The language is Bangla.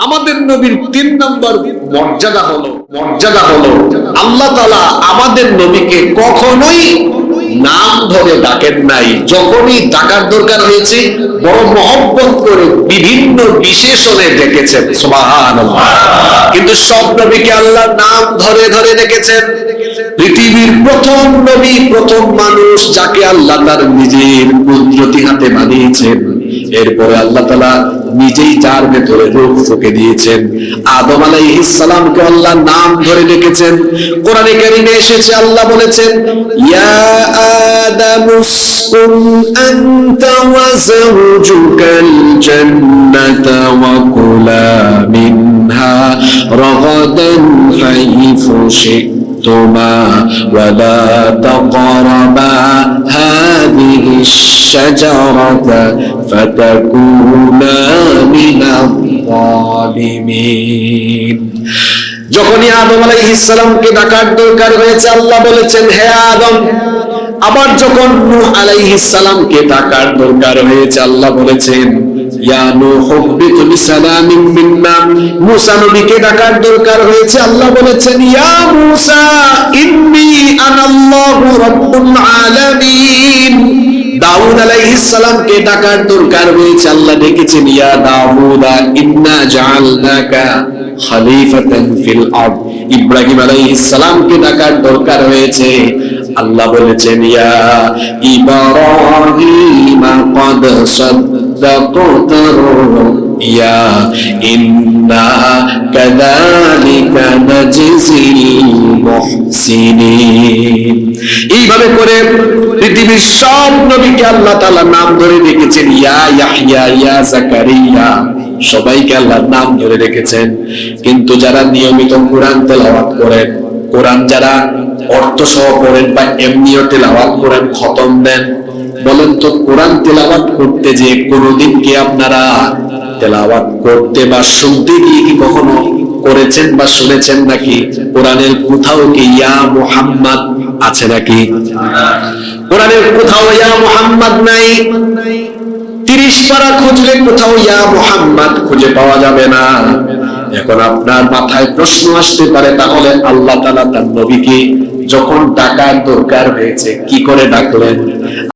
আমাদের নবীর 3 নম্বর মর্যাদা হলো আল্লাহ তাআলা আমাদের নবীকে কখনোই নাম ধরে ডাকেন নাই। যখনই ডাকার দরকার হয়েছে বড় মহব্বত করে বিভিন্ন বিশেষণে ডেকেছেন, সুবহানাল্লাহ। কিন্তু সব নবীকে আল্লাহ নাম ধরে ধরে ডেকেছেন। পৃথিবীর প্রথম নবী, প্রথম মানুষ যাকে আল্লাহ তার নিজের কুদরতি হাতে বানিয়েছেন, এরপরে আল্লাহ তাআলা নিজেই যার ভেতরে রূহ ফুঁকে দিয়েছেন, আদম আলাইহিস সালামকে আল্লাহ নাম ধরে ডেকেছেন। কোরআনে কারীমে এসেছে, আল্লাহ বলেছেন, ইয়া আদামুসকুন আনতা ওয়া যাওজুকাল জান্নাতা ওয়া কুলা মিনহা রাগাদান হাইথু শি'তুমা ওয়া লা তাকরাবা হাযিহি আশ-শাজারাতা ফাতাকুনা মিনাল যালিমিন। যখনই আদম আলাইহিস সালামকে ডাকার দরকার হয়েছে, আল্লাহ বলেছেন, হে আদম। আবার যখন নূহ আলাইহিস সালামকে ডাকার দরকার হয়েছে, আল্লাহ বলেছেন, ইয়া নূহ হুব্বিতু বিসালামিন মিন্না। মূসা নবীকে ডাকার দরকার হয়েছে, আল্লাহ বলেছেন, ইয়া মূসা ইন্নী আনাল্লাহু রাব্বুল আলামিন। দাউদ আলাইহিস সালামকে ডাকার দরকার হয়েছে, আল্লাহ ডেকেছেন, ইয়া দাউদা ইন্না জাআলনাকা খলিফাতান ফিল আরদ। ইব্রাহিম আলাইহিস সালামকে ডাকার দরকার হয়েছে, আল্লাহ বলেছেন, ইয়া ইব্রাহিম ক্বাদ সাদ্দাকতা রুইয়া ইন্না কাযালিকা নাজজিল মুহসিনিন। এইভাবে করে পৃথিবীর সব নবীকে আল্লাহ তাআলা নাম ধরে রেখেছেন, ইয়া ইয়াহইয়া, ইয়া যাকারিয়া, সবাইকে আল্লাহ নাম ধরে রেখেছেন। কিন্তু যারা নিয়মিত কোরআন তেলাওয়াত করেন, কোরআন যারা অর্থ সহ পড়েন বা এমনিও তেলাওয়াত করেন, খতম দেন, বলেন তো কোরআন তেলাওয়াত করতে যে কোনোদিন কি আপনারা তেলাওয়াত করতে বা শুনতে গিয়ে কি কখনো করেছেন বা শুনেছেন নাকি? কোরআনের কোথাও কি ইয়া মুহাম্মদ আছে নাকি? কোরআনের কোথাও ইয়া মুহাম্মদ নাই। 30 পারা খুঁজলে কোথাও ইয়া মুহাম্মদ খুঁজে পাওয়া যাবে না। এখন আপনার মাথায় প্রশ্ন আসতে পারে, তাহলে আল্লাহ তাআলা তার নবীকে যখন ডাকার দরকার হয়েছে কি করে ডাকলেন?